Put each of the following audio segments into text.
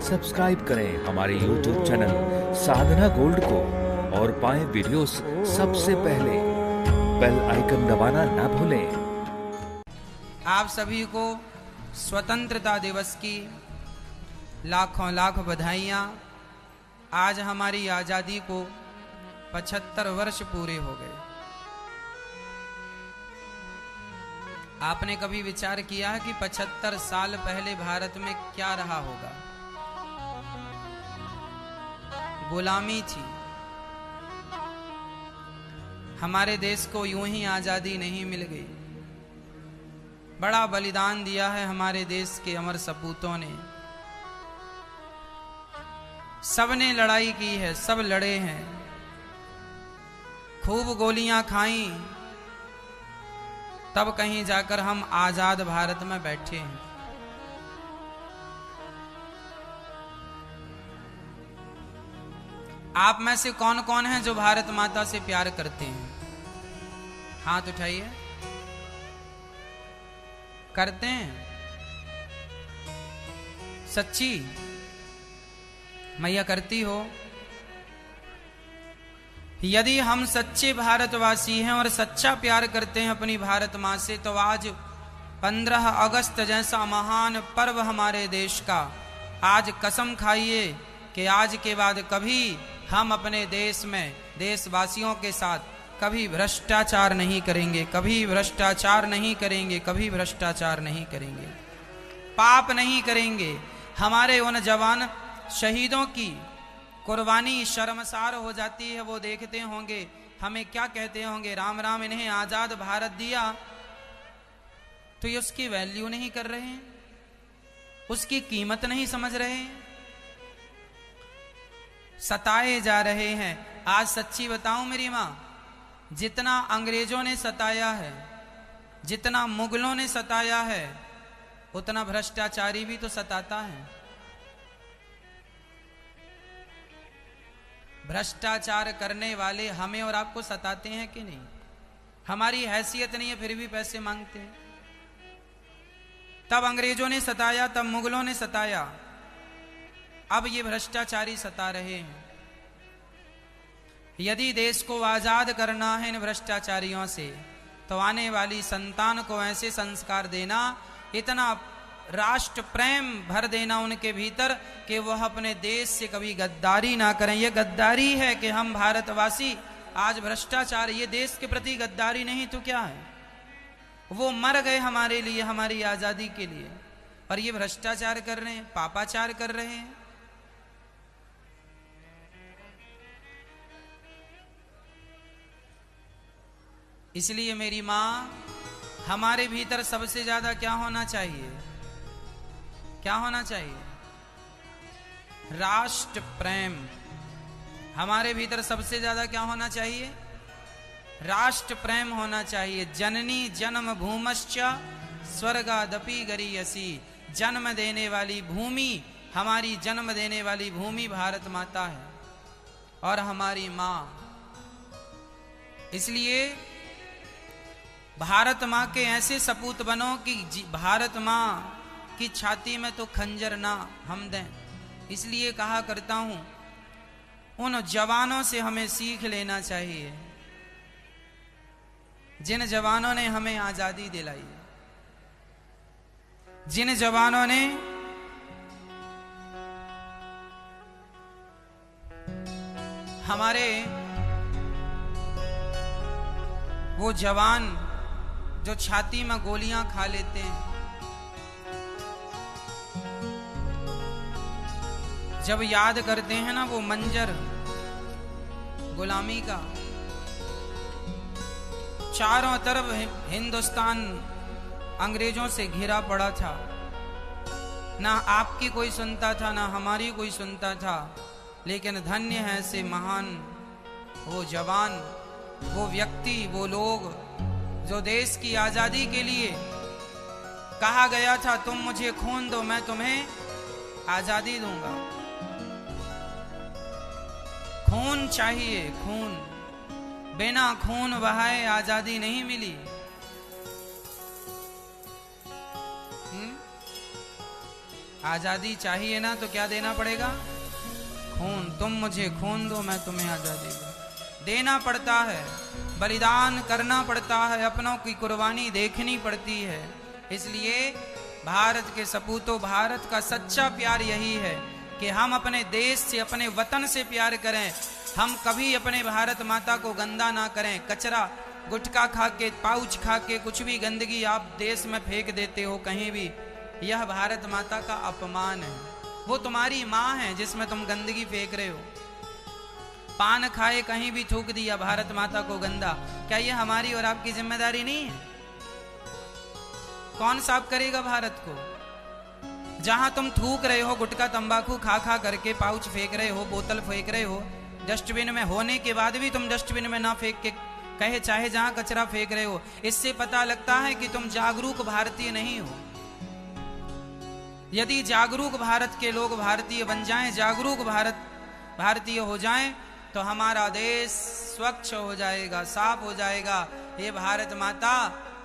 Subscribe करें हमारे YouTube channel साधना gold को और पाएं वीडियोस सबसे पहले। बेल आइकन दबाना ना भूलें। आप सभी को स्वतंत्रता दिवस की लाखों लाख बधाइयाँ। आज हमारी आज़ादी को 75 वर्ष पूरे हो गए। आपने कभी विचार किया है कि 75 साल पहले भारत में क्या रहा होगा? गुलामी थी। हमारे देश को यूं ही आज़ादी नहीं मिल गई। बड़ा बलिदान दिया है हमारे देश के अमर सपूतों ने। सबने लड़ाई की है, सब लड़े हैं, खूब गोलियां खाई, तब कहीं जाकर हम आजाद भारत में बैठे हैं। आप में से कौन कौन है जो भारत माता से प्यार करते हैं? हाथ उठाइए। करते हैं? सच्ची मैया करती हो? यदि हम सच्चे भारतवासी हैं और सच्चा प्यार करते हैं अपनी भारत माँ से, तो आज 15 अगस्त जैसा महान पर्व हमारे देश का, आज कसम खाइए कि आज के बाद कभी हम अपने देश में देशवासियों के साथ कभी भ्रष्टाचार नहीं करेंगे, कभी भ्रष्टाचार नहीं करेंगे, कभी भ्रष्टाचार नहीं करेंगे, पाप नहीं करेंगे। हमारे उन जवान शहीदों की कुर्बानी शर्मसार हो जाती है। वो देखते होंगे, हमें क्या कहते होंगे, राम राम इन्हें आजाद भारत दिया, तो ये उसकी वैल्यू नहीं कर रहे हैं, उसकी कीमत नहीं समझ रहे हैं, सताए जा रहे हैं। आज सच्ची बताऊं मेरी मां, जितना अंग्रेजों ने सताया है, जितना मुगलों ने सताया है, उतना भ्रष्टाचारी भी तो सताता है। भ्रष्टाचार करने वाले हमें और आपको सताते हैं कि नहीं? हमारी हैसियत नहीं है फिर भी पैसे मांगते हैं। तब अंग्रेजों ने सताया, तब मुगलों ने सताया, अब ये भ्रष्टाचारी सता रहे हैं। यदि देश को आजाद करना है इन भ्रष्टाचारियों से, तो आने वाली संतान को ऐसे संस्कार देना, इतना राष्ट्र प्रेम भर देना उनके भीतर कि वह अपने देश से कभी गद्दारी ना करें। यह गद्दारी है कि हम भारतवासी आज भ्रष्टाचार, ये देश के प्रति गद्दारी नहीं तो क्या है? वो मर गए हमारे लिए, हमारी आजादी के लिए, और ये भ्रष्टाचार कर रहे हैं, पापाचार कर रहे हैं। इसलिए मेरी मां, हमारे भीतर सबसे ज्यादा क्या होना चाहिए? क्या होना चाहिए? राष्ट्र प्रेम। हमारे भीतर सबसे ज्यादा क्या होना चाहिए? राष्ट्र प्रेम होना चाहिए। जननी जन्म भूमश्च स्वर्गादपि गरीयसी। जन्म देने वाली भूमि, हमारी जन्म देने वाली भूमि भारत माता है और हमारी मां। इसलिए भारत मां के ऐसे सपूत बनो कि भारत मां की छाती में तो खंजर ना हम दें। इसलिए कहा करता हूं, उन जवानों से हमें सीख लेना चाहिए जिन जवानों ने हमें आजादी दिलाई, जिन जवानों ने हमारे, वो जवान जो छाती में गोलियां खा लेते हैं, जब याद करते हैं ना वो मंजर गुलामी का, चारों तरफ हिंदुस्तान अंग्रेजों से घिरा पड़ा था, ना आपकी कोई सुनता था, ना हमारी कोई सुनता था, लेकिन धन्य है से महान वो जवान, वो व्यक्ति, वो लोग जो देश की आजादी के लिए कहा गया था, तुम मुझे खून दो मैं तुम्हें आजादी दूंगा। खून चाहिए, खून। बिना खून बहाए आजादी नहीं मिली। आजादी चाहिए ना तो क्या देना पड़ेगा? खून। तुम मुझे खून दो, मैं तुम्हें आजादी दूं। देना पड़ता है, बलिदान करना पड़ता है, अपनों की कुर्बानी देखनी पड़ती है। इसलिए भारत के सपूतों, भारत का सच्चा प्यार यही है कि हम अपने देश से, अपने वतन से प्यार करें। हम कभी अपने भारत माता को गंदा ना करें। कचरा, गुटखा खा के, पाउच खा के, कुछ भी गंदगी आप देश में फेंक देते हो कहीं भी, यह भारत माता का अपमान है। वो तुम्हारी माँ है जिसमें तुम गंदगी फेंक रहे हो। पान खाए कहीं भी थूक दिया भारत माता को गंदा, क्या यह हमारी और आपकी जिम्मेदारी नहीं है? कौन साफ करेगा भारत को? जहां तुम थूक रहे हो, गुटखा तंबाकू खा खा करके, पाउच फेंक रहे हो, बोतल फेंक रहे हो, डस्टबिन में होने के बाद भी तुम डस्टबिन में ना फेंक के कहे चाहे जहां कचरा फेंक रहे हो, इससे पता लगता है कि तुम जागरूक भारतीय नहीं हो। यदि जागरूक भारत के लोग भारतीय बन जाएं, जागरूक भारतीय हो जाएं, तो हमारा देश स्वच्छ हो जाएगा, साफ हो जाएगा। ये भारत माता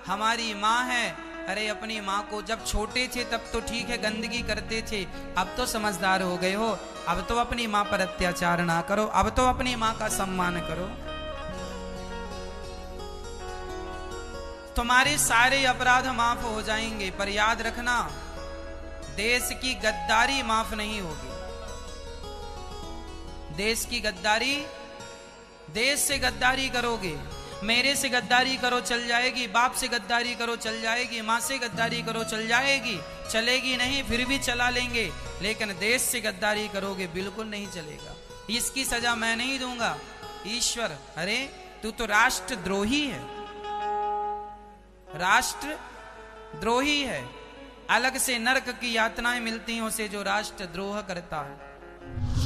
हमारी माँ है। अरे अपनी माँ को जब छोटे थे तब तो ठीक है, गंदगी करते थे, अब तो समझदार हो गए हो, अब तो अपनी माँ पर अत्याचार ना करो, अब तो अपनी माँ का सम्मान करो। तुम्हारे सारे अपराध माफ हो जाएंगे, पर याद रखना देश की गद्दारी माफ नहीं होगी। देश की गद्दारी, देश से गद्दारी करोगे, मेरे से गद्दारी करो चल जाएगी, बाप से गद्दारी करो चल जाएगी, माँ से गद्दारी करो चल जाएगी, चलेगी नहीं फिर भी चला लेंगे, लेकिन देश से गद्दारी करोगे बिल्कुल नहीं चलेगा। इसकी सजा मैं नहीं दूंगा, ईश्वर। अरे तू तो राष्ट्रद्रोही है, राष्ट्र द्रोही है। अलग से नरक की यातनाएं मिलती हैं उसे जो राष्ट्रद्रोह करता है।